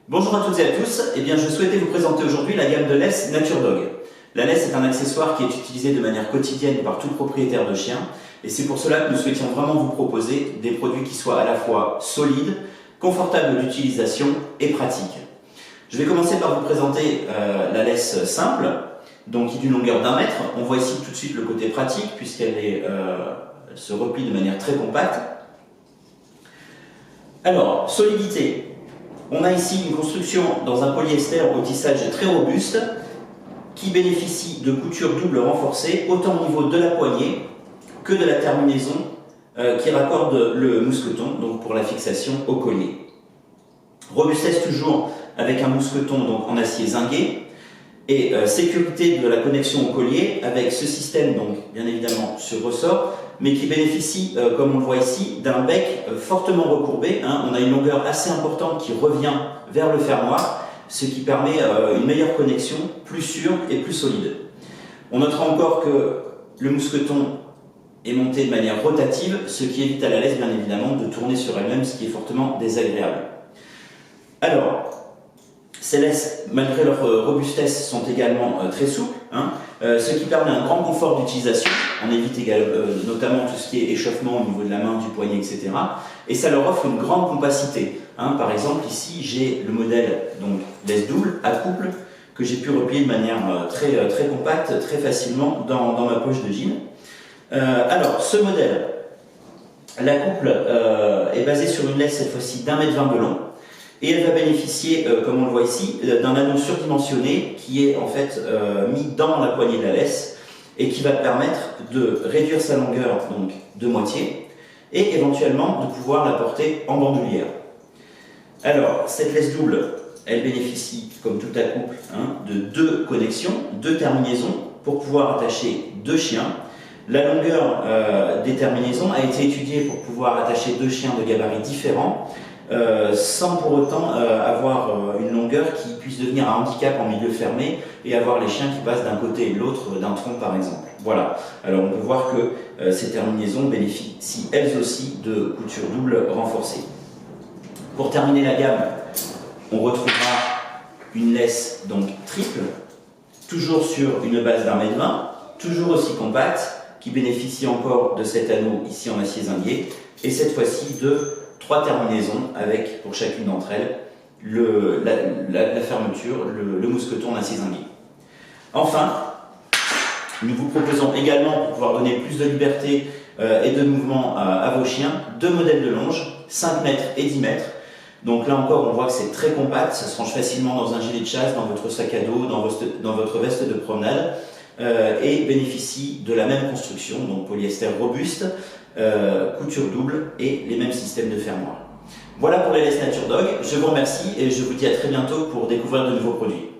Bonjour à toutes et à tous, je souhaitais vous présenter aujourd'hui la gamme de laisse NatureDog. La laisse est un accessoire qui est utilisé de manière quotidienne par tout propriétaire de chien et c'est pour cela que nous souhaitions vraiment vous proposer des produits qui soient à la fois solides, confortables d'utilisation et pratiques. Je vais commencer par vous présenter la laisse simple, donc qui est d'une longueur d'1 mètre. On voit ici tout de suite le côté pratique puisqu'elle se replie de manière très compacte. Alors, solidité. On a ici une construction dans un polyester au tissage très robuste qui bénéficie de coutures doubles renforcées autant au niveau de la poignée que de la terminaison qui raccorde le mousqueton donc pour la fixation au collier. Robustesse toujours avec un mousqueton donc en acier zingué et sécurité de la connexion au collier avec ce système donc bien évidemment sur ressort mais qui bénéficie, comme on le voit ici, d'un bec fortement recourbé. On a une longueur assez importante qui revient vers le fermoir, ce qui permet une meilleure connexion, plus sûre et plus solide. On notera encore que le mousqueton est monté de manière rotative, ce qui évite à la laisse, bien évidemment, de tourner sur elle-même, ce qui est fortement désagréable. Alors, ces laisses, malgré leur robustesse, sont également très souples, ce qui permet un grand confort d'utilisation. On évite notamment tout ce qui est échauffement au niveau de la main, du poignet, etc. Et ça leur offre une grande compacité. Par exemple, ici, j'ai le modèle donc laisse double à couple que j'ai pu replier de manière très compacte, très facilement dans ma poche de jean. Alors, ce modèle, la couple est basée sur une laisse cette fois-ci d'1,20 m de long. Et elle va bénéficier, comme on le voit ici, d'un anneau surdimensionné qui est en fait mis dans la poignée de la laisse et qui va permettre de réduire sa longueur donc de moitié et éventuellement de pouvoir la porter en bandoulière. Alors, cette laisse double, elle bénéficie, comme tout à couple, de 2 connexions, 2 terminaisons pour pouvoir attacher 2 chiens. La longueur des terminaisons a été étudiée pour pouvoir attacher 2 chiens de gabarits différents. Sans pour autant avoir une longueur qui puisse devenir un handicap en milieu fermé et avoir les chiens qui passent d'un côté et de l'autre d'un tronc par exemple. Voilà, alors on peut voir que ces terminaisons bénéficient elles aussi de coutures doubles renforcées. Pour terminer la gamme, on retrouvera une laisse donc triple, toujours sur une base d'1,20 m, toujours aussi compacte, qui bénéficie encore de cet anneau ici en acier zingué et cette fois-ci de 3 terminaisons avec, pour chacune d'entre elles, la fermeture, le mousqueton en acier zingué. Enfin, nous vous proposons également, pour pouvoir donner plus de liberté et de mouvement à vos chiens, 2 modèles de longe, 5 mètres et 10 mètres. Donc là encore, on voit que c'est très compact, ça se range facilement dans un gilet de chasse, dans votre sac à dos, dans votre veste de promenade, et bénéficie de la même construction, donc polyester robuste, couture double et les mêmes systèmes de fermoir. Voilà pour les laisses NatureDog, je vous remercie et je vous dis à très bientôt pour découvrir de nouveaux produits.